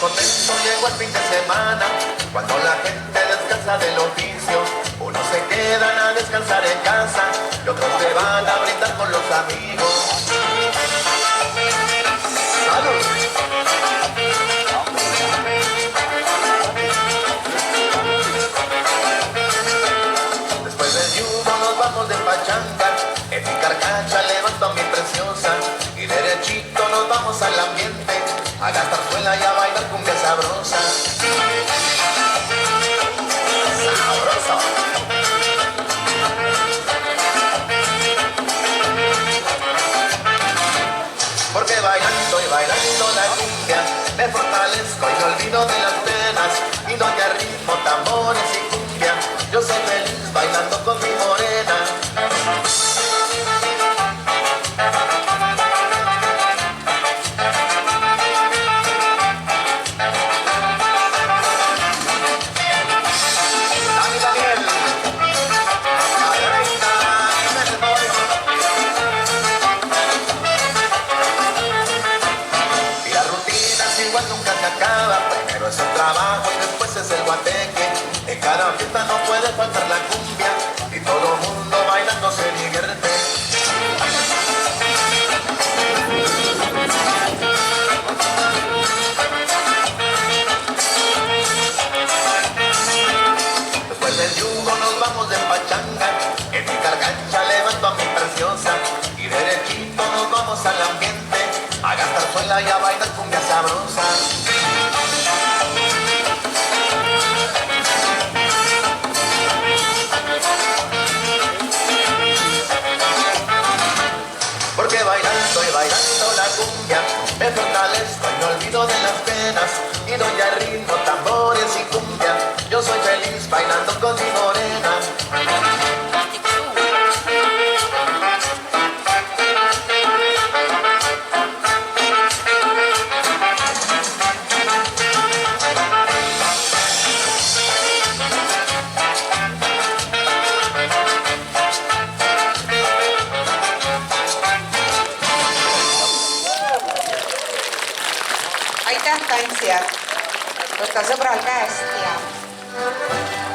contento llegó el fin de semana, cuando la gente descansa del oficio. Unos se quedan a descansar en casa y otros se van a brindar con los amigos. ¡Salud! Después del yugo nos vamos de pachanga, en mi carcacha levanto a mi preciosa y derechito nos vamos al ambiente a gastar suela y a bailar cumbia sabrosa. ¡Sabroso! Porque bailando y bailando la cumbia me fortalezco y me olvido de las penas y doy a ritmo, tambores y cumbia. Yo soy feliz bailando con mi morena. Nunca se acaba, primero es el trabajo y después es el guateque. En cada fiesta no puede faltar la cumbia y todo mundo bailando se divierte. Después del yugo nos vamos de pachanga, en mi cargancha levanto a mi preciosa y derechito nos vamos al ambiente a gastar suela y a bailar cumbia sabrosa. Porque bailando y bailando la cumbia me fortalezco y me olvido de las penas y doy al ritmo, tambores y cumbia. Yo soy feliz bailando con mi morena. Aitäh, tantsijad! Võta sõbral käest ja